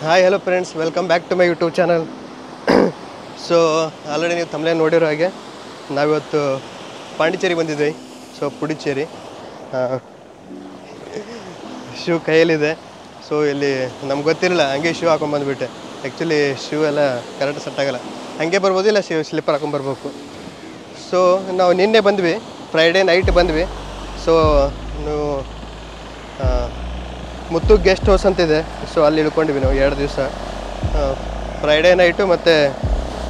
Hi hello friends, welcome back to my YouTube channel. So already ನೀವು ತಮ್ಮಲೇ ನೋಡಿರೋ ಹಾಗೆ ನಾವಿವತ್ತು ಪಾಂಡಿಚೇರಿ ಬಂದಿದ್ವಿ. ಸೊ ಪುಡಿಚೇರಿ ಶೂ ಕೈಯಲ್ಲಿದೆ. ಸೊ ಇಲ್ಲಿ ನಮ್ಗೆ ಗೊತ್ತಿರಲಿಲ್ಲ, ಹಂಗೆ ಶೂ ಹಾಕೊಂಡ್ಬಂದುಬಿಟ್ಟೆ. ಆ್ಯಕ್ಚುಲಿ ಶೂ ಎಲ್ಲ ಕರೆಕ್ಟ್ ಸೆಟ್ ಆಗೋಲ್ಲ, ಹಾಗೆ ಬರ್ಬೋದು, ಇಲ್ಲ ಸ್ಲಿಪ್ಪರ್ ಹಾಕೊಂಡ್ಬರ್ಬೇಕು. ಸೊ ನಾವು ನಿನ್ನೆ ಬಂದ್ವಿ, ಫ್ರೈಡೇ ನೈಟ್ ಬಂದ್ವಿ. ಸೊ ನೀವು ಮುತ್ತು ಗೆಸ್ಟ್ ಹೌಸ್ ಅಂತಿದೆ. ಸೊ ಅಲ್ಲಿ ಇಳ್ಕೊಂಡಿವಿ ನಾವು 2 ದಿವಸ, ಫ್ರೈಡೇ ನೈಟು ಮತ್ತು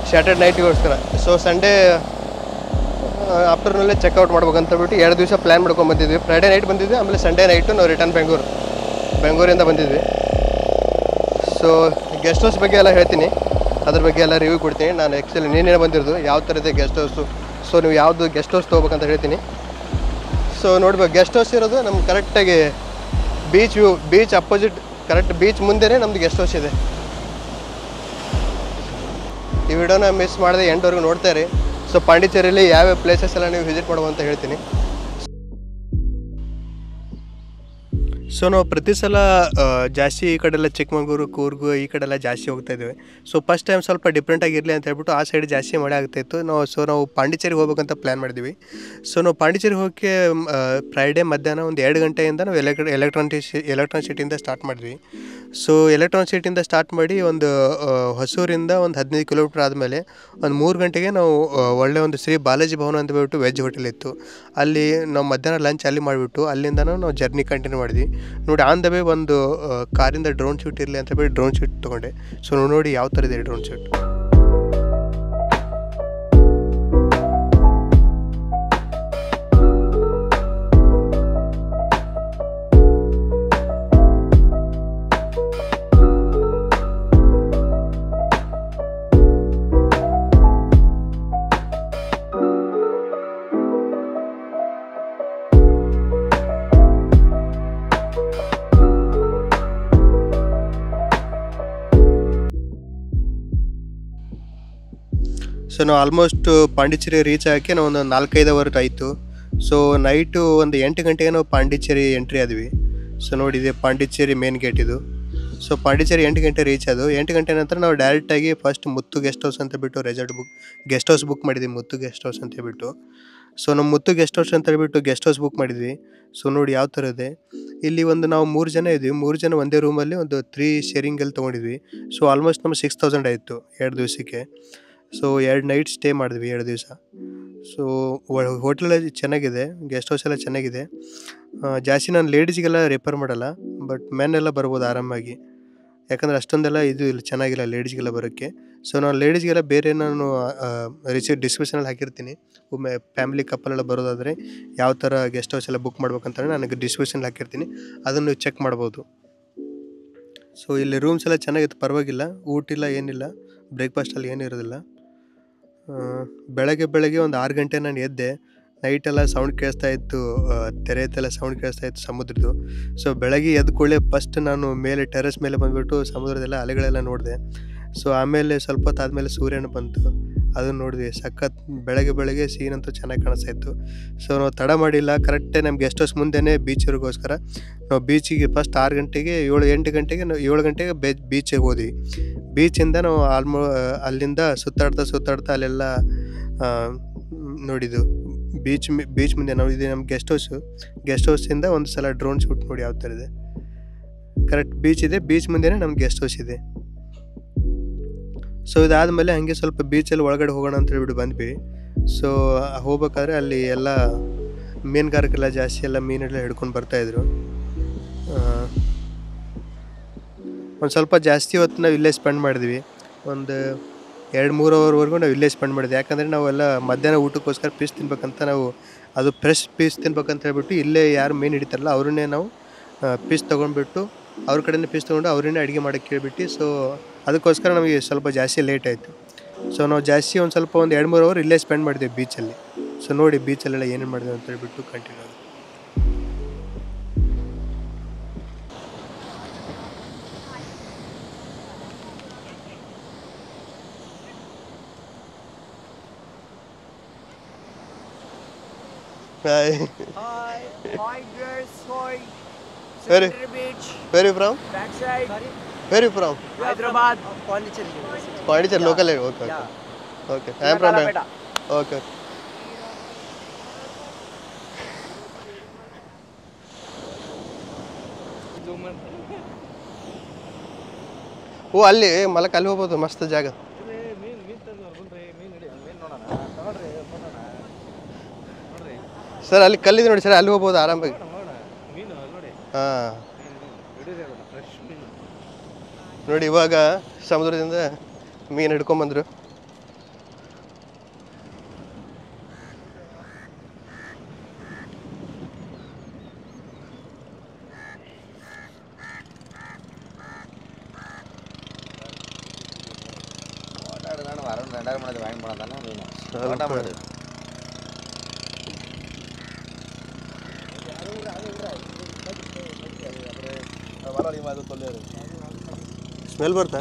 ಸ್ಯಾಟರ್ಡೆ ನೈಟಿಗೋಸ್ಕರ. ಸೊ ಸಂಡೇ ಆಫ್ಟರ್ನೂನಲ್ಲೇ ಚೆಕ್ಔಟ್ ಮಾಡ್ಬೇಕಂತ ಬಿಟ್ಟು 2 ದಿವಸ ಪ್ಲ್ಯಾನ್ ಮಾಡ್ಕೊಂಡು ಬಂದಿದ್ವಿ. ಫ್ರೈಡೇ ನೈಟ್ ಬಂದಿದ್ವಿ, ಆಮೇಲೆ ಸಂಡೇ ನೈಟು ನಾವು ರಿಟರ್ನ್ ಬೆಂಗಳೂರಿಂದ ಬಂದಿದ್ವಿ. ಸೊ ಗೆಸ್ಟ್ ಹೌಸ್ ಬಗ್ಗೆ ಎಲ್ಲ ಹೇಳ್ತೀನಿ, ಅದ್ರ ಬಗ್ಗೆ ಎಲ್ಲ ರಿವ್ಯೂ ಕೊಡ್ತೀನಿ. ನಾನು ಆ್ಯಕ್ಚುಲಿ ನೀನೇ ಬಂದಿರೋದು ಯಾವ ಥರ ಇದೆ ಗೆಸ್ಟ್ ಹೌಸು. ಸೊ ನೀವು ಯಾವುದು ಗೆಸ್ಟ್ ಹೌಸ್ ತೊಗೋಬೇಕಂತ ಹೇಳ್ತೀನಿ. ಸೊ ನೋಡ್ಬೇಕು, ಗೆಸ್ಟ್ ಹೌಸ್ ಇರೋದು ನಮ್ಗೆ ಕರೆಕ್ಟಾಗಿ ಬೀಚ್ ಅಪೋಸಿಟ್, ಕರೆಕ್ಟ್ ಬೀಚ್ ಮುಂದೆನೇ ನಮ್ಮದು ಗೆಸ್ಟ್ ಹೌಸ್ ಇದೆ. ಈ ವಿಡಿಯೋನ ಮಿಸ್ ಮಾಡದೆ ಎಂಡ್ವರೆಗೂ ನೋಡ್ತಾ ಇರಿ. ಸೊ ಪಾಂಡಿಚೇರಿಯಲ್ಲಿ ಯಾವ್ಯಾವ ಪ್ಲೇಸಸ್ ಎಲ್ಲ ನೀವು ವಿಸಿಟ್ ಮಾಡ್ಬೋದು ಅಂತ ಹೇಳ್ತೀನಿ. ಸೊ ನಾವು ಪ್ರತಿ ಸಲ ಜಾಸ್ತಿ ಈ ಕಡೆಲ್ಲ ಚಿಕ್ಕಮಗಳೂರು, ಕೂರ್ಗು ಈ ಕಡೆಲ್ಲ ಜಾಸ್ತಿ ಹೋಗ್ತಾ ಇದ್ದೇವೆ. ಸೊ ಫಸ್ಟ್ ಟೈಮ್ ಸ್ವಲ್ಪ ಡಿಫ್ರೆಂಟಾಗಿರಲಿ ಅಂತ ಹೇಳ್ಬಿಟ್ಟು ಆ ಸೈಡ್ ಜಾಸ್ತಿ ಮಳೆ ಆಗ್ತಾಯಿತ್ತು. ನಾವು ಪಾಂಡಿಚೇರಿಗೆ ಹೋಗ್ಬೇಕಂತ ಪ್ಲ್ಯಾನ್ ಮಾಡಿದ್ವಿ. ಸೊ ನಾವು ಪಾಂಡಿಚೇರಿಗೆ ಹೋಗೋಕ್ಕೆ ಫ್ರೈಡೇ ಮಧ್ಯಾಹ್ನ ಒಂದು 2 ಗಂಟೆಯಿಂದ ನಾವು ಎಲೆಕ್ಟ್ರಾನಿಕ್ ಸಿಟಿಯಿಂದ ಸ್ಟಾರ್ಟ್ ಮಾಡಿದ್ವಿ. ಸೊ ಎಲೆಕ್ಟ್ರಾನಿಕ್ ಸಿಟಿಯಿಂದ ಸ್ಟಾರ್ಟ್ ಮಾಡಿ ಒಂದು ಹೊಸೂರಿಂದ ಒಂದು 15 ಕಿಲೋಮೀಟ್ರ್ ಆದಮೇಲೆ ಒಂದು 3 ಗಂಟೆಗೆ ನಾವು ಒಳ್ಳೆ ಒಂದು ಶ್ರೀ ಬಾಲಾಜಿ ಭವನ ಅಂತ ಹೇಳ್ಬಿಟ್ಟು ವೆಜ್ ಹೋಟೆಲ್ ಇತ್ತು. ಅಲ್ಲಿ ನಾವು ಮಧ್ಯಾಹ್ನ ಲಂಚ್ ಅಲ್ಲಿ ಮಾಡಿಬಿಟ್ಟು ಅಲ್ಲಿಂದ ನಾವು ಜರ್ನಿ ಕಂಟಿನ್ಯೂ ಮಾಡಿದ್ವಿ. ನೋಡಿ, ಆನ್ ದ ವೇ ಒಂದು ಕಾರಿಂದ ಡ್ರೋನ್ ಶೂಟ್ ಇರಲಿ ಅಂತ ಹೇಳಿ ಡ್ರೋನ್ ಶೂಟ್ ತೊಗೊಂಡೆ. ಸೊ ನೋಡಿ ಯಾವ ಥರ ಇದೆ ಡ್ರೋನ್ ಶೂಟ್. ಸೊ ನಾವು ಆಲ್ಮೋಸ್ಟ್ ಪಾಂಡಿಚೇರಿ ರೀಚ್ ಆಗೋಕ್ಕೆ ನಾವು ಒಂದು 4-5 ಅವರ್ ಆಯಿತು. ಸೊ ನೈಟು ಒಂದು 8 ಗಂಟೆಗೆ ನಾವು ಪಾಂಡಿಚೇರಿ ಎಂಟ್ರಿ ಆದ್ವಿ. ಸೊ ನೋಡಿದೆ ಪಾಂಡಿಚೇರಿ ಮೇನ್ ಗೇಟ್ ಇದು. ಸೊ ಪಾಂಡಿಚೇರಿ 8 ಗಂಟೆ ರೀಚ್ ಆದವು. 8 ಗಂಟೆ ನಂತರ ನಾವು ಡೈರೆಕ್ಟಾಗಿ ಫಸ್ಟ್ ಮುತ್ತು ಗೆಸ್ಟ್ ಹೌಸ್ ಅಂತ ಹೇಳ್ಬಿಟ್ಟು ಗೆಸ್ಟ್ ಹೌಸ್ ಬುಕ್ ಮಾಡಿದ್ವಿ, ಮುತ್ತು ಗೆಸ್ಟ್ ಹೌಸ್ ಅಂತ ಹೇಳ್ಬಿಟ್ಟು. ಸೊ ನಮ್ಮ ಮುತ್ತು ಗೆಸ್ಟ್ ಹೌಸ್ ಅಂತ ಹೇಳ್ಬಿಟ್ಟು ಗೆಸ್ಟ್ ಹೌಸ್ ಬುಕ್ ಮಾಡಿದ್ವಿ. ಸೊ ನೋಡಿ ಯಾವ ಥರ ಇದೆ. ಇಲ್ಲಿ ಒಂದು ನಾವು 3 ಜನ ಇದ್ವಿ, 3 ಜನ ಒಂದೇ ರೂಮಲ್ಲಿ ಒಂದು 3 ಶೇರಿಂಗಲ್ಲಿ ತೊಗೊಂಡಿದ್ವಿ. ಸೊ ಆಲ್ಮೋಸ್ಟ್ ನಮ್ಗೆ 6000 ಆಯಿತು 2 ದಿವಸಕ್ಕೆ. ಸೊ 2 ನೈಟ್ ಸ್ಟೇ ಮಾಡಿದ್ವಿ 2 ದಿವಸ. ಸೊ ಹೋಟೆಲ್ ಚೆನ್ನಾಗಿದೆ, ಗೆಸ್ಟ್ ಹೌಸ್ ಎಲ್ಲ ಚೆನ್ನಾಗಿದೆ. ಜಾಸ್ತಿ ನಾನು ಲೇಡೀಸ್ಗೆಲ್ಲ ರೆಫರ್ ಮಾಡಲ್ಲ, ಬಟ್ ಮೆನ್ ಎಲ್ಲ ಬರ್ಬೋದು ಆರಾಮಾಗಿ, ಯಾಕಂದರೆ ಅಷ್ಟೊಂದೆಲ್ಲ ಇದು ಇಲ್ಲ, ಚೆನ್ನಾಗಿಲ್ಲ ಲೇಡೀಸ್ಗೆಲ್ಲ ಬರೋಕ್ಕೆ. ಸೊ ನಾನು ಲೇಡೀಸ್ಗೆಲ್ಲ ಬೇರೆ ನಾನು ಡಿಸ್ಕ್ರಿಪ್ಷನಲ್ಲಿ ಹಾಕಿರ್ತೀನಿ. ಒಮ್ಮೆ ಫ್ಯಾಮಿಲಿ ಕಪ್ಪಲೆಲ್ಲ ಬರೋದಾದರೆ ಯಾವ ಥರ ಗೆಸ್ಟ್ ಹೌಸ್ ಎಲ್ಲ ಬುಕ್ ಮಾಡ್ಬೇಕಂತ ನನಗೆ ಡಿಸ್ಕ್ರಿಪ್ಷನಲ್ಲಿ ಹಾಕಿರ್ತೀನಿ, ಅದನ್ನು ಚೆಕ್ ಮಾಡ್ಬೋದು. ಸೊ ಇಲ್ಲಿ ರೂಮ್ಸ್ ಎಲ್ಲ ಚೆನ್ನಾಗಿತ್ತು, ಪರವಾಗಿಲ್ಲ. ಊಟ ಇಲ್ಲ, ಏನಿಲ್ಲ, ಬ್ರೇಕ್ಫಾಸ್ಟಲ್ಲಿ ಏನಿರೋದಿಲ್ಲ. ಬೆಳಗ್ಗೆ ಒಂದು 6 ಗಂಟೆ ನಾನು ಎದ್ದೆ. ನೈಟೆಲ್ಲ ಸೌಂಡ್ ಕೇಳಿಸ್ತಾ ಇತ್ತು, ತೆರೆಯತ್ತೆಲ್ಲ ಸೌಂಡ್ ಕೇಳಿಸ್ತಾ ಇತ್ತು ಸಮುದ್ರದ್ದು. ಸೊ ಬೆಳಗ್ಗೆ ಎದ್ದ ಕೂಡಲೇ ಫಸ್ಟ್ ನಾನು ಮೇಲೆ ಟೆರೆಸ್ ಮೇಲೆ ಬಂದುಬಿಟ್ಟು ಸಮುದ್ರದೆಲ್ಲ ಅಲೆಗಳೆಲ್ಲ ನೋಡಿದೆ. ಸೊ ಆಮೇಲೆ ಸ್ವಲ್ಪ ಹೊತ್ತಾದಮೇಲೆ ಸೂರ್ಯನ ಬಂತು, ಅದನ್ನು ನೋಡಿದ್ವಿ. ಸಖತ್ ಬೆಳಗ್ಗೆ ಸೀನ್ ಅಂತೂ ಚೆನ್ನಾಗಿ ಕಾಣಿಸ್ತಾ ಇತ್ತು. ಸೊ ನಾವು ತಡ ಮಾಡಿಲ್ಲ, ಕರೆಕ್ಟೇ ನಮ್ಮ ಗೆಸ್ಟ್ ಹೌಸ್ ಮುಂದೆನೇ ಬೀಚ್ವರೆಗೋಸ್ಕರ ನಾವು ಬೀಚಿಗೆ ಫಸ್ಟ್ 6 ಗಂಟೆಗೆ 7 ಗಂಟೆಗೆ ನಾವು 7 ಗಂಟೆಗೆ ಬೀಚಿಗೆ ಹೋದ್ವಿ. ಬೀಚಿಂದ ನಾವು ಅಲ್ಲಿಂದ ಸುತ್ತಾಡ್ತಾ ಅಲ್ಲೆಲ್ಲ ನೋಡಿದ್ದು. ಬೀಚ್ ಮುಂದೆ ನಾವು ಇದೆ ನಮ್ಮ ಗೆಸ್ಟ್ ಹೌಸಿಂದ ಒಂದು ಸಲ ಡ್ರೋನ್ ಶೂಟ್ ನೋಡಿ ಯಾವ ಥರ ಇದೆ. ಕರೆಕ್ಟ್ ಬೀಚ್ ಇದೆ, ಬೀಚ್ ಮುಂದೆನೇ ನಮ್ಮ ಗೆಸ್ಟ್ ಹೌಸ್ ಇದೆ. ಸೊ ಇದಾದಮೇಲೆ ಹಾಗೆ ಸ್ವಲ್ಪ ಬೀಚಲ್ಲಿ ಒಳಗಡೆ ಹೋಗೋಣ ಅಂತ ಹೇಳ್ಬಿಟ್ಟು ಬಂದ್ವಿ. ಸೊ ಹೋಗ್ಬೇಕಾದ್ರೆ ಅಲ್ಲಿ ಎಲ್ಲ ಮೀನುಗಾರಿಕೆಲ್ಲ ಜಾಸ್ತಿ, ಎಲ್ಲ ಮೀನೆಲ್ಲ ಹಿಡ್ಕೊಂಡು ಬರ್ತಾಯಿದ್ರು. ಒಂದು ಸ್ವಲ್ಪ ಜಾಸ್ತಿ ಹೊತ್ತು ನಾವು ಇಲ್ಲೇ ಸ್ಪೆಂಡ್ ಮಾಡಿದ್ವಿ, ಒಂದು 2-3 ಅವರ್ವರೆಗೂ ನಾವು ಇಲ್ಲೇ ಸ್ಪೆಂಡ್ ಮಾಡಿದ್ವಿ. ಯಾಕಂದರೆ ನಾವೆಲ್ಲ ಮಧ್ಯಾಹ್ನ ಊಟಕ್ಕೋಸ್ಕರ ಪೀಸ್ ತಿನ್ಬೇಕಂತ, ನಾವು ಅದು ಫ್ರೆಶ್ ಪೀಸ್ ತಿನ್ಬೇಕಂತ ಹೇಳ್ಬಿಟ್ಟು ಇಲ್ಲೇ ಯಾರು ಮೀನು ಹಿಡಿತಾರಲ್ಲ ಅವ್ರನ್ನೇ ನಾವು ಪೀಸ್ ತೊಗೊಂಡ್ಬಿಟ್ಟು ಅವ್ರ ಕಡೆಯೇ ಪೀಸ್ ತೊಗೊಂಡು ಅವ್ರನ್ನೇ ಅಡುಗೆ ಮಾಡೋಕ್ಕೆ ಕೇಳಿಬಿಟ್ಟು. ಸೊ ಅದಕ್ಕೋಸ್ಕರ ನಮಗೆ ಸ್ವಲ್ಪ ಜಾಸ್ತಿ ಲೇಟ್ ಆಯಿತು. ಸೊ ನಾವು ಜಾಸ್ತಿ ಒಂದು ಸ್ವಲ್ಪ 2-3 ಅವರ್ ಇಲ್ಲೇ ಸ್ಪೆಂಡ್ ಮಾಡಿದ್ವಿ ಬೀಚಲ್ಲಿ. ಸೊ ನೋಡಿ ಬೀಚಲ್ಲೆಲ್ಲ ಏನೇನು ಮಾಡಿದ್ವಿ ಅಂತ ಹೇಳ್ಬಿಟ್ಟು ಕಂಟಿನ್ಯೂ ಆಗಿ. Hi. Hi, girls. Hi. Where Center Beach. are you from? Backside. Sorry. Where are you from? Hyderabad, Pondicherry University. Pondicherry local area. Okay. Yeah. Okay. I am from Nalapeta. Okay. ಓ ಅಲ್ಲಿ ಮಲಕ ಅಲ್ಲಿ ಹೋಗ್ಬೋದು ಮಸ್ತ್ ಜಾಗ. Sir ಅಲ್ಲಿ ಕಲ್ಲಿದೆ ನೋಡಿ sir, ಅಲ್ಲಿ ಹೋಗ್ಬೋದು ಆರಾಮಾಗಿ. ಹಾಂ ನೋಡಿ ಇವಾಗ ಸಮುದ್ರದಿಂದ ಮೀನು ಹಿಡ್ಕೊಂಬಂದರು. ಸ್ಮೆಲ್ ಬರ್ತಾ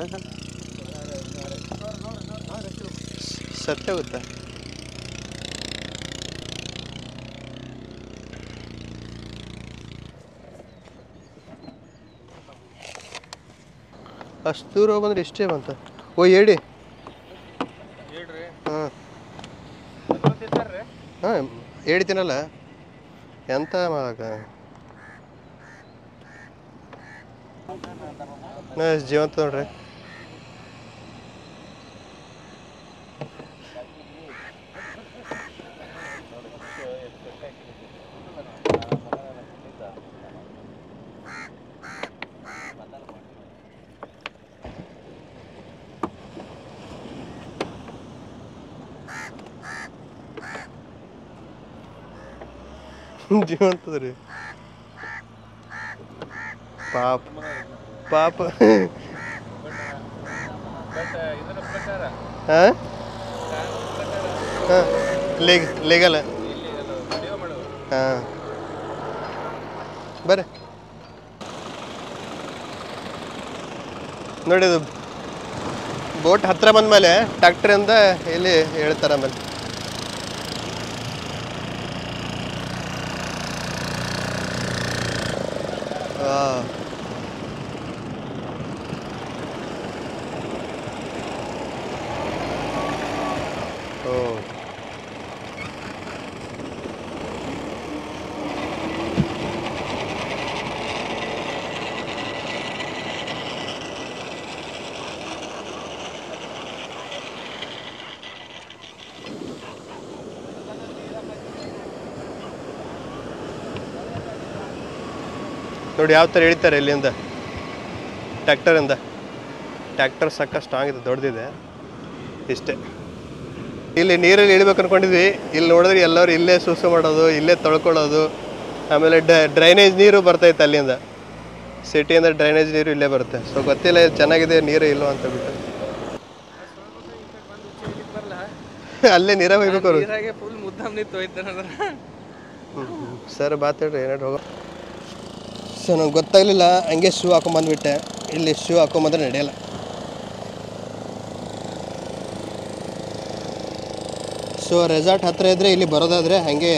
ಸತ್ಯ ಗೊತ್ತಾ? ಅಷ್ಟು ದೂರ ಹೋಗಿ ಬಂದ್ರೆ ಇಷ್ಟೇ ಬಂತ. ಓ ಹೇಳಿ. ಹಾಂ ಹಾಂ ಹೇಳ್ತೀನಲ್ಲ ಎಂತ ಮಾಡಕ ಜೀವಂತ ನೋಡ್ರಿ. ಜೀವಂತದ ರೀ ಪಾಪ ಪಾಪ. ಹಾಂ ಹಾಂ ಲೇಗಲ್ಲ. ಹಾಂ ಬರ್ರಿ ನೋಡಿ, ಇದು ಬೋಟ್ ಹತ್ತಿರ ಬಂದಮೇಲೆ ಟ್ಯಾಕ್ಟ್ರಿಂದ ಇಲ್ಲಿ ಹೇಳ್ತಾರೆ ಆಮೇಲೆ. ಹಾಂ ಓ ನೋಡಿ ಯಾವ ಥರ ಹೇಳ್ತಾರೆ ಇಲ್ಲಿಂದ ಟ್ಯಾಕ್ಟರಿಂದ. ಟ್ಯಾಕ್ಟರ್ ಸಕ್ಕ ಸ್ಟ್ರಾಂಗ್ ಇದೆ, ದೊಡ್ಡದಿದೆ. ಇಷ್ಟೇ. ಇಲ್ಲಿ ನೀರಲ್ಲಿ ಇಳಿಬೇಕು ಅಂದ್ಕೊಂಡಿದ್ವಿ. ಇಲ್ಲಿ ನೋಡಿದ್ರೆ ಎಲ್ಲರೂ ಇಲ್ಲೇ ಸೂಸು ಮಾಡೋದು, ಇಲ್ಲೇ ತೊಳ್ಕೊಳ್ಳೋದು. ಆಮೇಲೆ ಡ್ರೈನೇಜ್ ನೀರು ಬರ್ತೈತೆ ಅಲ್ಲಿಂದ, ಸಿಟಿಯಿಂದ ಡ್ರೈನೇಜ್ ನೀರು ಇಲ್ಲೇ ಬರುತ್ತೆ. ಸೊ ಗೊತ್ತಿಲ್ಲ ಚೆನ್ನಾಗಿದೆ ನೀರು ಇಲ್ಲೋ ಅಂತ ಬಿಟ್ಟು ಅಲ್ಲೇ ನೀರಾಗ ಹೋಗ್ಬೇಕು ಅವರು. ಸರ್ ಬಾತ್ ಹೇಳ್ರಿ ಏನಾದ್ರು ಹೋಗೋ. ಸೊ ನಂಗೆ ಗೊತ್ತಾಗಲಿಲ್ಲ, ಹಂಗೆ ಶೂ ಹಾಕೊಂಬಂದ್ಬಿಟ್ಟೆ. ಇಲ್ಲಿ ಶೂ ಹಾಕೊಂಬಂದ್ರೆ ನಡೆಯಲ್ಲ. ಸೊ ರೆಸಾರ್ಟ್ ಹತ್ತಿರ ಇದ್ದರೆ ಇಲ್ಲಿ ಬರೋದಾದರೆ ಹಾಗೆ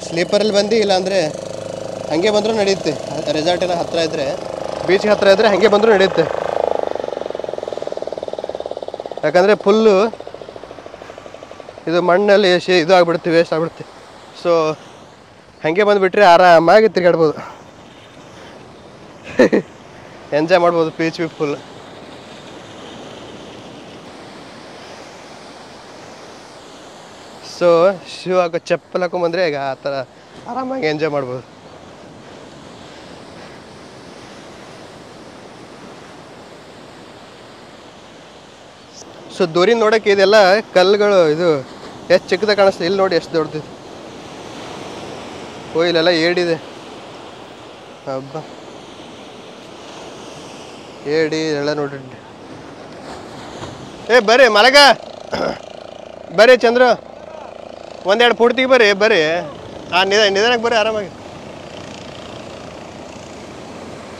ಸ್ಲೀಪರಲ್ಲಿ ಬಂದು, ಇಲ್ಲಾಂದರೆ ಹಾಗೆ ಬಂದರೂ ನಡೆಯುತ್ತೆ. ರೆಸಾರ್ಟಿನ ಹತ್ತಿರ ಇದ್ದರೆ, ಬೀಚ್ಗೆ ಹತ್ತಿರ ಇದ್ದರೆ ಹಾಗೆ ಬಂದರೂ ನಡೆಯುತ್ತೆ. ಯಾಕಂದರೆ ಫುಲ್ಲು ಇದು ಮಣ್ಣಲ್ಲಿ ಇದು ಆಗಿಬಿಡುತ್ತೆ, ವೇಸ್ಟ್ ಆಗಿಬಿಡುತ್ತೆ. ಸೊ ಹಾಗೆ ಬಂದುಬಿಟ್ರೆ ಆರಾಮಾಗಿ ತಿರುಗಾಡ್ಬೋದು, ಎಂಜಾಯ್ ಮಾಡ್ಬೋದು ಬೀಚ್ ಫುಲ್. ಸೊ ಶೂ ಹಾಕೋ ಚಪ್ಪಲ್ ಹಾಕೊಂಬಂದರೆ ಈಗ ಆ ಥರ ಆರಾಮಾಗಿ ಎಂಜಾಯ್ ಮಾಡ್ಬೋದು. ಸೊ ದೂರಿಂದ ನೋಡೋಕ್ಕೆ ಇದೆಲ್ಲ ಕಲ್ಲುಗಳು, ಇದು ಎಷ್ಟು ಚಿಕ್ಕದಾಗ ಕಾಣಿಸ್ತದೆ. ಇಲ್ಲಿ ನೋಡಿ ಎಷ್ಟು ದೊಡ್ಡದಿದೆ. ಓ ಇಲ್ಲೆಲ್ಲ ಏಡಿದೆ. ಹಬ್ಬ ಏಡಿ ಎಲ್ಲ ನೋಡ್ರಿ. ಬರ್ರಿ ಮಲಗ, ಬರ್ರಿ ಚಂದ್ರ, ಒಂದೆರಡು ಪುಡ್ತಿಗೆ ಬರ್ರಿ ಆ ನಿಧಾನಕ್ಕೆ ಬರ್ರಿ ಆರಾಮಾಗಿ.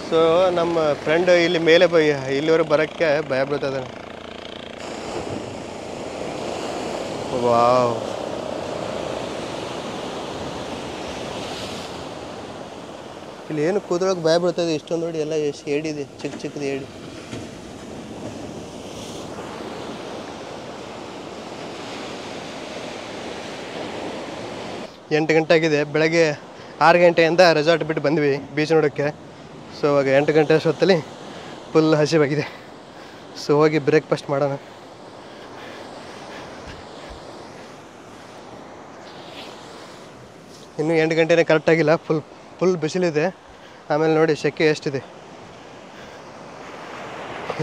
ಸೊ ನಮ್ಮ ಫ್ರೆಂಡ್ ಇಲ್ಲಿ ಮೇಲೆ ಇಲ್ಲಿವರೆಗೆ ಬರೋಕ್ಕೆ ಭಯ ಬೀಳ್ತದೆ. ವಾವ್, ಇಲ್ಲಿ ಏನು ಕೂದಲಕ್ಕೆ ಭಯ ಬೀಳ್ತದೆ. ಇಷ್ಟೊಂದು ನೋಡಿ ಎಲ್ಲ ಎಷ್ಟು ಏಡಿದೆ, ಚಿಕ್ಕ ಚಿಕ್ಕದು ಏಡಿ. 8 ಗಂಟೆ ಆಗಿದೆ. ಬೆಳಗ್ಗೆ 6 ಗಂಟೆಯಿಂದ ರೆಸಾರ್ಟ್ ಬಿಟ್ಟು ಬಂದ್ವಿ ಬೀಚ್ ನೋಡೋಕ್ಕೆ. ಸೊ ಇವಾಗ 8 ಗಂಟೆ ಅಷ್ಟೊತ್ತಲ್ಲಿ ಫುಲ್ ಹಸಿವಾಗಿದೆ. ಸೊ ಹೋಗಿ ಬ್ರೇಕ್ಫಾಸ್ಟ್ ಮಾಡೋಣ. ಇನ್ನೂ 8 ಗಂಟೆನೇ ಕರೆಕ್ಟಾಗಿಲ್ಲ. ಫುಲ್ ಬಿಸಿಲಿದೆ. ಆಮೇಲೆ ನೋಡಿ ಸೆಕೆ ಎಷ್ಟಿದೆ.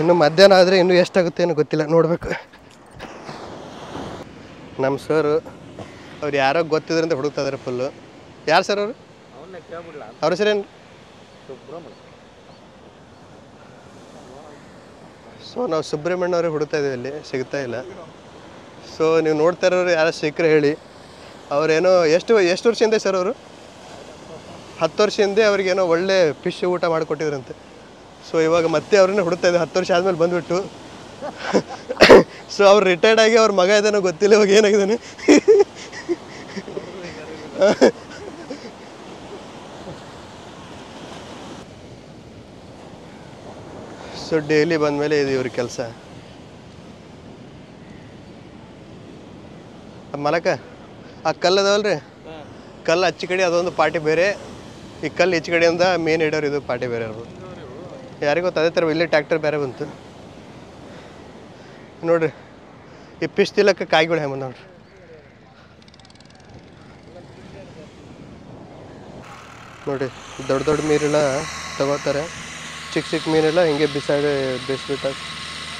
ಇನ್ನು ಮಧ್ಯಾಹ್ನ ಆದರೆ ಇನ್ನೂ ಎಷ್ಟಾಗುತ್ತೆ ಏನೋ ಗೊತ್ತಿಲ್ಲ, ನೋಡಬೇಕು. ನಮ್ಮ ಸರು ಅವ್ರು ಯಾರೋ ಗೊತ್ತಿದ್ರಂತ ಹುಡುಕ್ತಾ ಇದ್ದಾರೆ ಫುಲ್ಲು. ಯಾರು ಸರ್ ಅವರು? ಅವ್ರ ಹೆಸರೇನು? ಸೊ ನಾವು ಸುಬ್ರಹ್ಮಣ್ಯ ಅವ್ರಿಗೆ ಹುಡುಕ್ತಾ ಇದ್ದೀವಿ, ಅಲ್ಲಿ ಸಿಗ್ತಾ ಇಲ್ಲ. ಸೊ ನೀವು ನೋಡ್ತಾ ಇರೋರು ಯಾರೋ ಸಿಕ್ಕರೆ ಹೇಳಿ. ಅವರೇನೋ ಎಷ್ಟು ವರ್ಷ ಹಿಂದೆ ಸರ್ ಅವರು? 10 ವರ್ಷ ಹಿಂದೆ ಅವ್ರಿಗೇನೋ ಒಳ್ಳೆ ಫಿಶ್ ಊಟ ಮಾಡಿಕೊಟ್ಟಿದ್ರಂತೆ. ಸೊ ಇವಾಗ ಮತ್ತೆ ಅವ್ರನ್ನ ಹುಡುಕ್ತಾ ಇದ್ದೆ 10 ವರ್ಷ ಆದಮೇಲೆ ಬಂದುಬಿಟ್ಟು. ಸೊ ಅವ್ರು ರಿಟೈರ್ಡ್ ಆಗಿ ಅವ್ರ ಮಗ ಇದ್ದಾನೋ ಗೊತ್ತಿಲ್ಲ ಇವಾಗ ಏನಾಗಿದ್ದಾನೆ. ಸೊ ಡೈಲಿ ಬಂದಮೇಲೆ ಇದು ಇವ್ರ ಕೆಲಸ. ಮಲಕ ಆ ಕಲ್ಲು ಅದಾವಲ್ರಿ, ಕಲ್ಲು ಹಚ್ಚಿ ಕಡೆ ಅದೊಂದು ಪಾರ್ಟಿ ಬೇರೆ, ಈ ಕಲ್ಲು ಹೆಚ್ಚು ಕಡೆಯಿಂದ ಮೇನ್ ಇಡೋರು ಇದು ಪಾರ್ಟಿ ಬೇರೆ ಇರೋದು. ಯಾರಿಗೂ ಗೊತ್ತು. ಅದೇ ಥರ ಇಲ್ಲೇ ಟ್ಯಾಕ್ಟರ್ ಬೇರೆ ಬಂತು ನೋಡ್ರಿ. ಈ ಫಿಶ್ ತಿಲ್ಲಕ್ಕೆ ಕಾಯಿಗಳು ಹೆಂಗೆ ನೋಡ್ರಿ. ನೋಡಿ ದೊಡ್ಡ ಮೀನೆಲ್ಲ ತಗೋತಾರೆ. ಚಿಕ್ಕ ಮೀನೆಲ್ಲ ಹಿಂಗೆ ಬೇಯಿಸ್ಬಿಟ್ಟು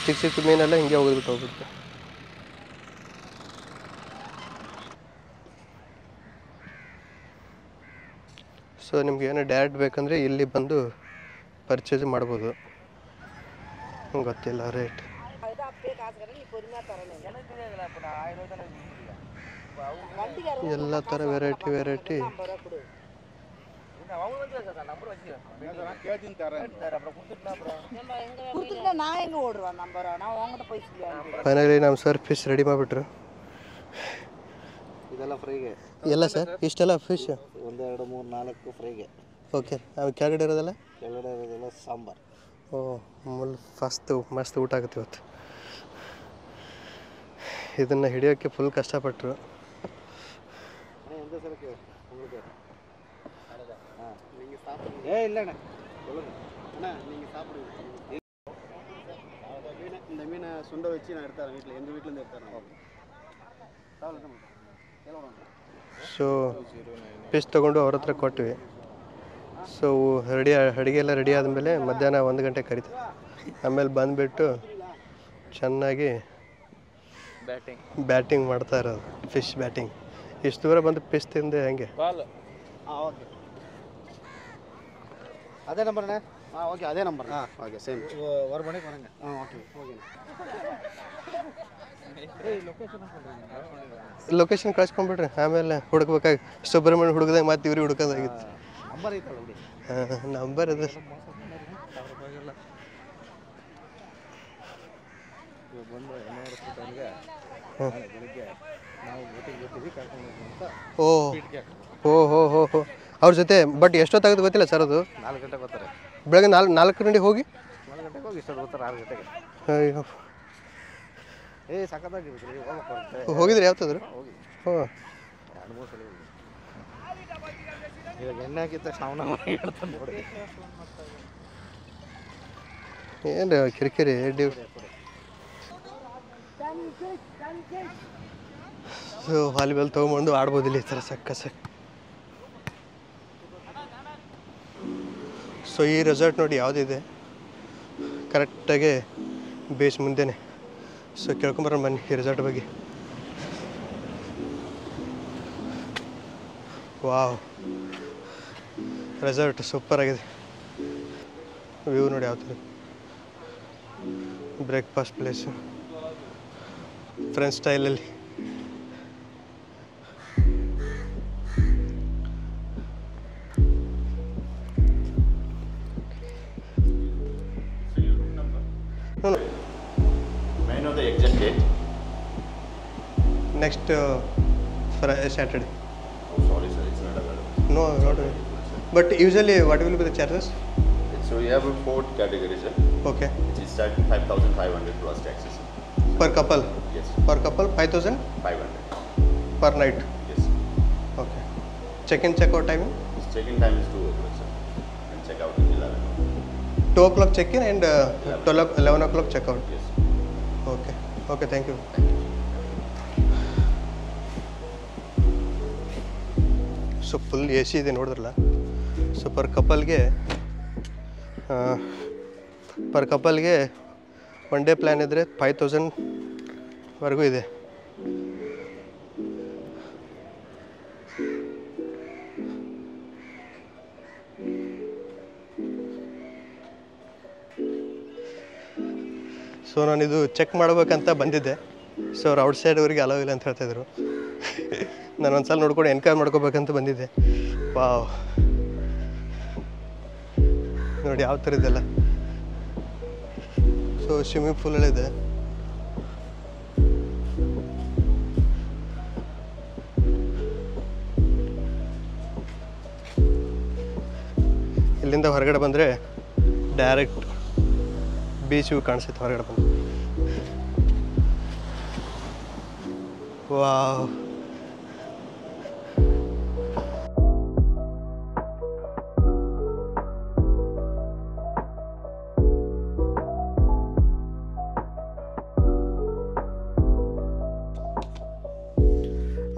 ಚಿಕ್ಕ ಮೀನೆಲ್ಲ ಹಿಂಗೆ ಹೋಗ್ಬಿಟ್ಟು. ಸೊ ನಿಮ್ಗೆ ಏನೋ ಡೈರೆಕ್ಟ್ ಬೇಕಂದರೆ ಇಲ್ಲಿ ಬಂದು ಪರ್ಚೇಸ್ ಮಾಡ್ಬೋದು. ಗೊತ್ತಿಲ್ಲ ರೇಟ್. ಎಲ್ಲ ಥರ ವೆರೈಟಿ. ಫೈನಲಿ ನಮ್ಮ ಸರ್ ಫಿಶ್ ರೆಡಿ ಮಾಡಿಬಿಟ್ರು. ಇದೆಲ್ಲ ಫ್ರೈಗೆ ಎಲ್ಲ ಸರ್ ಇಷ್ಟೆಲ್ಲ ಫಿಶ್ 1 2 3 4 ಫ್ರೈಗೆ. ಓಕೆ. ಆಮೇಲೆ ಕೆಳಗಡೆ ಇರೋದೆಲ್ಲ ಸಾಂಬಾರ್. ಮಸ್ತ್ ಊಟ ಆಗುತ್ತೆ ಇವತ್ತು. ಇದನ್ನು ಹಿಡಿಯೋಕ್ಕೆ ಫುಲ್ ಕಷ್ಟಪಟ್ಟರು. இந்த மீனை சுண்டை வச்சு நான் எடுத்துறேன் வீட்டில், எங்கள் வீட்டிலேருந்து எடுத்துறேன். ಸೊ ಫಿಶ್ ತೊಗೊಂಡು ಅವ್ರ ಹತ್ರ ಕೊಟ್ವಿ. ಸೊ ಅಡುಗೆ ಎಲ್ಲ ರೆಡಿ ಆದಮೇಲೆ ಮಧ್ಯಾಹ್ನ 1 ಗಂಟೆ ಕರಿತೀವಿ. ಆಮೇಲೆ ಬಂದುಬಿಟ್ಟು ಚೆನ್ನಾಗಿ ಬ್ಯಾಟಿಂಗ್ ಮಾಡ್ತಾ ಇರೋದು, ಫಿಶ್ ಬ್ಯಾಟಿಂಗ್. ಇಷ್ಟು ದೂರ ಬಂದು ಫಿಶ್ ತಿಂದೆ ಹೆಂಗೆ. ಓಕೆ ಅದೇ ನಂಬರ್ண்ணே. ஓகே அதே நம்பர். Okay same. ஒரு மணிக்கு வரங்க. Okay okay. ಲೊಕೇಶನ್ ಕಳ್ಸ್ಕೊಂಡ್ಬಿಡ್ರಿ. ಆಮೇಲೆ ಹುಡುಕ್ಬೇಕಾಗಿ ಸುಬ್ರಹ್ಮಣ್ಯ ಹುಡುಗದಾಗ ಮತ್ತೆ ಇವ್ರಿಗೆ ಹುಡುಕೋದಾಗಿತ್ತು. ನಂಬರ್ ಐತಲ್ಲ ಬಿಡಿ. ನಂಬರ್ ಇದೆ. ಓಹೋ ಅವ್ರ ಜೊತೆ. ಬಟ್ ಎಷ್ಟೊತ್ತಾಗುತ್ತೆ ಗೊತ್ತಿಲ್ಲ ಸರ್ ಅದು. 4 ಗಂಟೆಗೆ ಬರ್ತಾರೆ. ಬೆಳಗ್ಗೆ 4 ಗಂಟೆಗೆ ಹೋಗಿ 4 ಗಂಟೆಗೆ ಹೋಗಿ ಇಷ್ಟೊತ್ತು ಬರ್ತಾರೆ 6 ಗಂಟೆಗೆ. ಅಯ್ಯೋ ಸಖತ್ತಾಗಿರುತ್ತೆ. ಹೋಗಿದ್ರಿ ಯಾವತ್ತಾದ್ರು? ಹೋಗಿ ಹ್ಞೂ 2-3 ಸಲ ಹೋಗಿ. ಇವಾಗ ಎಣ್ಣೆ ಹಾಕಿದ ತಕ್ಷಣ ಅವನ ಹೇಳ್ತಾನೆ ನೋಡಿ. ಏನು ಕಿರಿಕಿರಿ ಸೊ ವಾಲಿಬಾಲ್ ತೊಗೊಂಬಂದು ಆಡ್ಬೋದಿಲ್ಲ ಈ ಥರ ಸಕ್ಕ. ಸೊ ಈ ರೆಸಾರ್ಟ್ ನೋಡಿ ಯಾವುದಿದೆ ಕರೆಕ್ಟಾಗಿ ಬೇಸ್ ಮುಂದೆನೆ. ಸೊ ಕೇಳ್ಕೊಂಬರೋಣ ಬನ್ನಿ ಈ ರೆಸಾರ್ಟ್ ಬಗ್ಗೆ. ವಾವ್, ರೆಸಾರ್ಟ್ ಸೂಪರ್ ಆಗಿದೆ. ವ್ಯೂ ನೋಡಿ ಯಾವ ಥರ. ಬ್ರೇಕ್ಫಾಸ್ಟ್ ಪ್ಲೇಸು ಫ್ರೆಂಚ್ ಸ್ಟೈಲಲ್ಲಿ. May I know the exact date? Next Saturday. Oh, sorry sir, it's not available. No, not really. But usually what will be the charges? So we have 4 categories, sir. Okay. Which is starting 5,500 plus taxes. Per couple? Yes. Per couple 5,500 500. per night? Yes. Okay. Check-in check-out time? Check-in time is 2 o'clock, sir. And check-out is 11 o'clock. 2 o'clock check-in and 11 o'clock check-out. Yes. Okay. Okay, thank you. So full A C ಇದೆ ನೋಡಿದ್ರಲ್ಲ. So per ಕಪಲ್ಗೆ one day plan ಇದ್ದರೆ 5,000ವರೆಗೂ ಇದೆ. So ನಾನಿದು check ಮಾಡ್ಬೇಕಂತ ಬಂದಿದ್ದೆ. So ಅವ್ರು outside ಅವರಿಗೆ ಅಲೋ ಇಲ್ಲ ಅಂತ ಹೇಳ್ತಾಯಿದ್ರು. ನಾನು ಒಂದು ಸಲ ನೋಡ್ಕೊಂಡು ಎನ್ಕ್ವೈರ್ ಮಾಡ್ಕೋಬೇಕಂತ ಬಂದಿದ್ದೆ. ವಾವ್, ನೋಡಿ ಯಾವ ಥರ ಇದೆಲ್ಲ. ಸೊ ಸ್ವಿಮ್ಮಿಂಗ್ ಪೂಲಲ್ಲಿದೆ. ಇಲ್ಲಿಂದ ಹೊರಗಡೆ ಬಂದರೆ ಡೈರೆಕ್ಟ್ ಬೀಚ್ ವ್ಯೂ ಕಾಣಿಸುತ್ತೆ ಹೊರಗಡೆ ಬಂದು. ವಾವ್,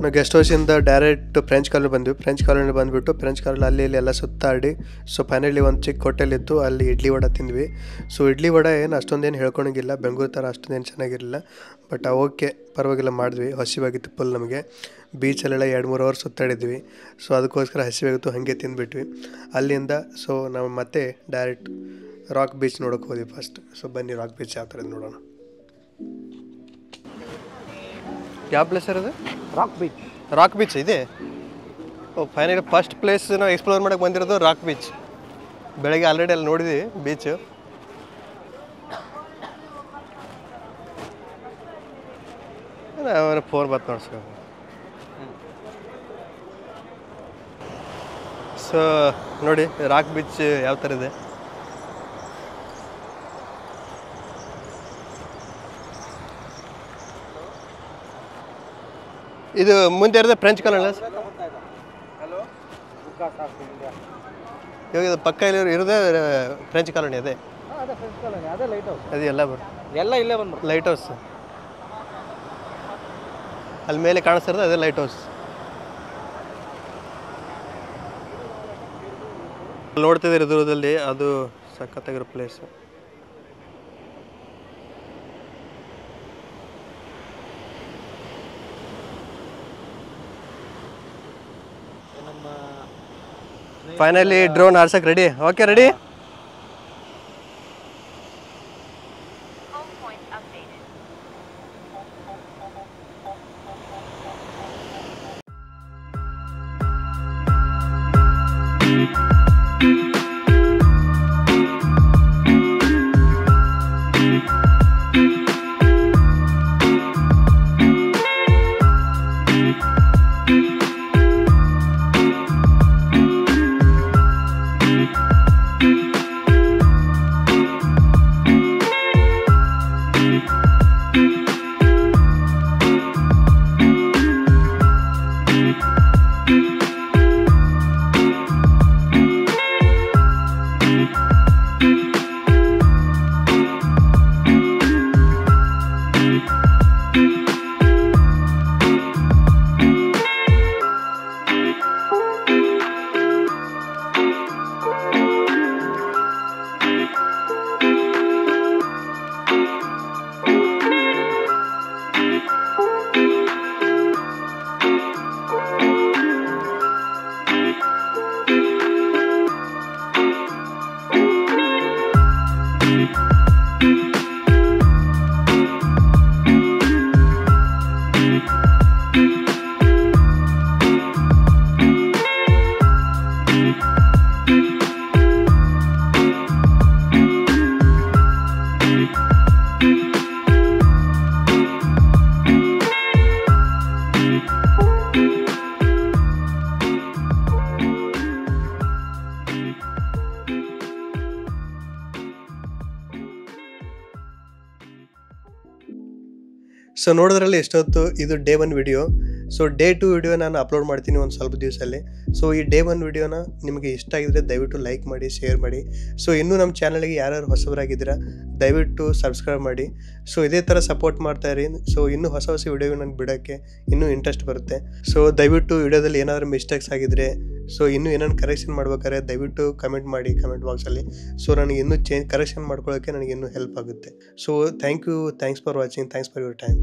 ನಾವು ಗೆಸ್ಟ್ ಹೌಸಿಂದ ಡೈರೆಕ್ಟ್ ಫ್ರೆಂಚ್ ಕಾಲೋನಿ ಬಂದ್ವಿ. ಫ್ರೆಂಚ್ ಕಾಲೋನಿ ಬಂದುಬಿಟ್ಟು ಫ್ರೆಂಚ್ ಕಾಲೋನಿ ಅಲ್ಲಿ ಇಲ್ಲಿ ಎಲ್ಲ ಸುತ್ತಾಡಿ ಸೊ ಫೈನಲಿ ಒಂದು ಚಿಕ್ಕ ಹೋಟೆಲ್ ಇತ್ತು, ಅಲ್ಲಿ ಇಡ್ಲಿ ವಡೆ ತಿಂದ್ವಿ. ಸೊ ಇಡ್ಲಿ ವಡೆ ಏನು ಅಷ್ಟೊಂದೇನು ಹೇಳ್ಕೊಳಂಗಿಲ್ಲ, ಬೆಂಗಳೂರು ಥರ ಅಷ್ಟೊಂದೇನು ಚೆನ್ನಾಗಿರಲಿಲ್ಲ. ಬಟ್ ಓಕೆ, ಪರವಾಗಿಲ್ಲ, ಮಾಡಿದ್ವಿ. ಹಸಿವಾಗಿತ್ತು ಫುಲ್ ನಮಗೆ. ಬೀಚಲ್ಲೆಲ್ಲ 2-3 ಅವರ್ ಸುತ್ತಾಡಿದ್ವಿ. ಸೊ ಅದಕ್ಕೋಸ್ಕರ ಹಸಿವಾಗಿತ್ತು, ಹಾಗೆ ತಿಂದುಬಿಟ್ವಿ. ಅಲ್ಲಿಂದ ಸೊ ನಾವು ಮತ್ತೆ ಡೈರೆಕ್ಟ್ ರಾಕ್ ಬೀಚ್ ನೋಡೋಕೆ ಹೋದ್ವಿ ಫಸ್ಟ್. ಸೊ ಬನ್ನಿ ರಾಕ್ ಬೀಚ್ ಯಾವ ಥರ ನೋಡೋಣ. ಯಾವ ಪ್ಲೇಸ್ ಇರೋದು? ರಾಕ್ ಬೀಚ್ ಇದೆ. ಓ, ಫೈನಲಿ ಫಸ್ಟ್ ಪ್ಲೇಸ್ ನಾವು ಎಕ್ಸ್ಪ್ಲೋರ್ ಮಾಡೋಕ್ಕೆ ಬಂದಿರೋದು ರಾಕ್ ಬೀಚ್. ಬೆಳಗ್ಗೆ ಆಲ್ರೆಡಿ ಅಲ್ಲಿ ನೋಡಿದ್ವಿ ಬೀಚು. ಫೋನ್ ಬತ್ತು ನೋಡ್ಸೋ. ಸೊ ನೋಡಿ ರಾಕ್ ಬೀಚ್ ಯಾವ ಥರ ಇದೆ. ಇದು ಮುಂದೆ ಇರೋದು ಫ್ರೆಂಚ್ ಕಾಲೋನಿ. ಇವಾಗ ಇದು ಪಕ್ಕ ಇಲ್ಲಿ ಇರೋದೇ ಫ್ರೆಂಚ್ ಕಾಲೋನಿ. ಅದೇ ಅದು ಎಲ್ಲ ಇಲ್ಲೇ ಬಂದು ಲೈಟ್ ಹೌಸ್ ಅಲ್ಲಿ ಮೇಲೆ ಕಾಣಿಸ್ತಿರೋದು ಅದೇ ಲೈಟ್ ಹೌಸ್. ನೋಡ್ತಿದ್ದೀರಿ ದೂರದಲ್ಲಿ, ಅದು ಸಖತ್ತಾಗಿರೋ ಪ್ಲೇಸ್. ಫೈನಲಿ ಡ್ರೋನ್ ಆರ್ಸಕ್ಕೆ ರೆಡಿ. Okay, ready. ಸೊ ನೋಡಿದ್ರಲ್ಲಿ ಎಷ್ಟೊತ್ತು ಇದು day 1 video. So day 2 video ನಾನು ಅಪ್ಲೋಡ್ ಮಾಡ್ತೀನಿ ಒಂದು ಸ್ವಲ್ಪ ದಿವಸದಲ್ಲಿ. ಸೊ ಈ ಡೇ 1 ವಿಡಿಯೋನ ನಿಮಗೆ ಇಷ್ಟ ಆಗಿದ್ರೆ ದಯವಿಟ್ಟು ಲೈಕ್ ಮಾಡಿ, ಶೇರ್ ಮಾಡಿ. ಸೊ ಇನ್ನೂ ನಮ್ಮ ಚಾನಲ್ಗೆ ಯಾರ್ಯಾರು ಹೊಸಬರಾಗಿದ್ದೀರಾ ದಯವಿಟ್ಟು ಸಬ್ಸ್ಕ್ರೈಬ್ ಮಾಡಿ. ಸೊ ಇದೇ ಥರ ಸಪೋರ್ಟ್ ಮಾಡ್ತಾಯಿರಿ. ಸೊ ಇನ್ನೂ ಹೊಸ ವಿಡಿಯೋ ನನಗೆ ಬಿಡೋಕ್ಕೆ ಇನ್ನೂ ಇಂಟ್ರೆಸ್ಟ್ ಬರುತ್ತೆ. ಸೊ ದಯವಿಟ್ಟು ವಿಡಿಯೋದಲ್ಲಿ ಏನಾದರೂ ಮಿಸ್ಟೇಕ್ಸ್ ಆಗಿದ್ದರೆ, ಸೊ ಇನ್ನೂ ಏನೇನು ಕರೆಕ್ಷನ್ ಮಾಡ್ಬೇಕಾದ್ರೆ ದಯವಿಟ್ಟು ಕಮೆಂಟ್ ಮಾಡಿ ಕಮೆಂಟ್ ಬಾಕ್ಸಲ್ಲಿ. ಸೊ ನನಗೆ ಇನ್ನೂ ಕರೆಕ್ಷನ್ ಮಾಡ್ಕೊಳ್ಳೋಕ್ಕೆ ನನಗೆ ಇನ್ನೂ ಹೆಲ್ಪ್ ಆಗುತ್ತೆ. So thanks for watching. Thanks for your time.